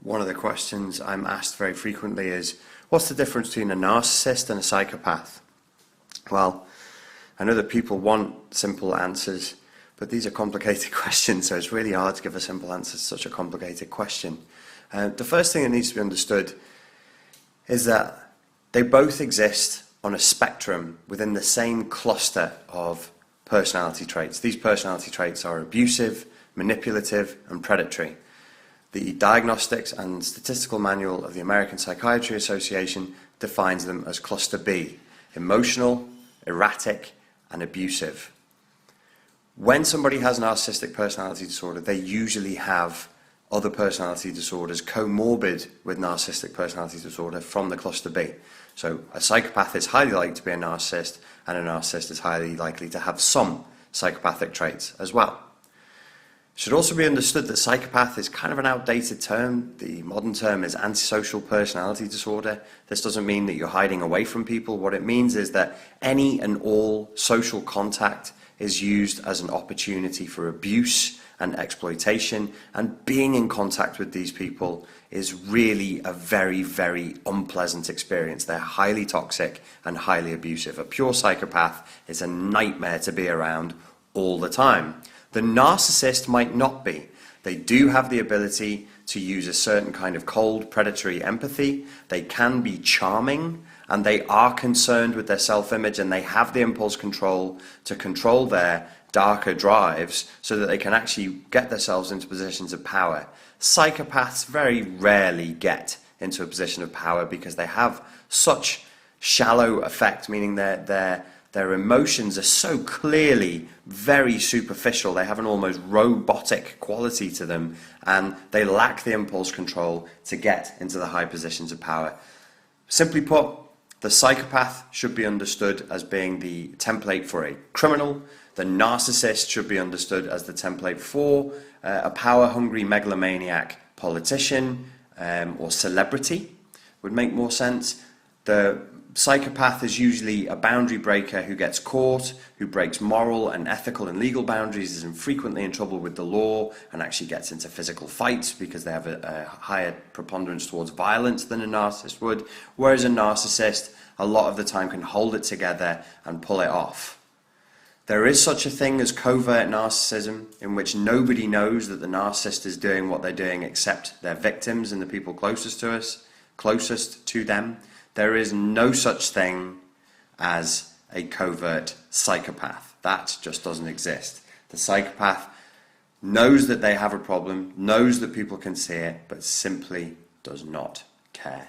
One of the questions I'm asked very frequently is, what's the difference between a narcissist and a psychopath? Well, I know that people want simple answers, but these are complicated questions, so it's really hard to give a simple answer to such a complicated question. The first thing that needs to be understood is that they both exist on a spectrum within the same cluster of personality traits. These personality traits are abusive, manipulative, and predatory. The Diagnostics and Statistical Manual of the American Psychiatry Association defines them as cluster B: emotional, erratic, and abusive. When somebody has narcissistic personality disorder, they usually have other personality disorders comorbid with narcissistic personality disorder from the cluster B. So a psychopath is highly likely to be a narcissist, and a narcissist is highly likely to have some psychopathic traits as well. It should also be understood that psychopath is kind of an outdated term. The modern term is antisocial personality disorder. This doesn't mean that you're hiding away from people. What it means is that any and all social contact is used as an opportunity for abuse and exploitation, and being in contact with these people is really a very, very unpleasant experience. They're highly toxic and highly abusive. A pure psychopath is a nightmare to be around all the time. The narcissist might not be. They do have the ability to use a certain kind of cold, predatory empathy. They can be charming, and they are concerned with their self-image, and they have the impulse control to control their darker drives so that they can actually get themselves into positions of power. Psychopaths very rarely get into a position of power because they have such shallow effect, meaning their emotions are so clearly very superficial. They have an almost robotic quality to them, and they lack the impulse control to get into the high positions of power. Simply put, the psychopath should be understood as being the template for a criminal. The narcissist should be understood as the template for a power-hungry megalomaniac politician or celebrity, would make more sense. The psychopath is usually a boundary breaker who gets caught, who breaks moral and ethical and legal boundaries, is infrequently in trouble with the law, and actually gets into physical fights because they have a higher preponderance towards violence than a narcissist would, whereas a narcissist a lot of the time can hold it together and pull it off. There is such a thing as covert narcissism, in which nobody knows that the narcissist is doing what they're doing except their victims and the people closest to us, closest to them. There is no such thing as a covert psychopath. That just doesn't exist. The psychopath knows that they have a problem, knows that people can see it, but simply does not care.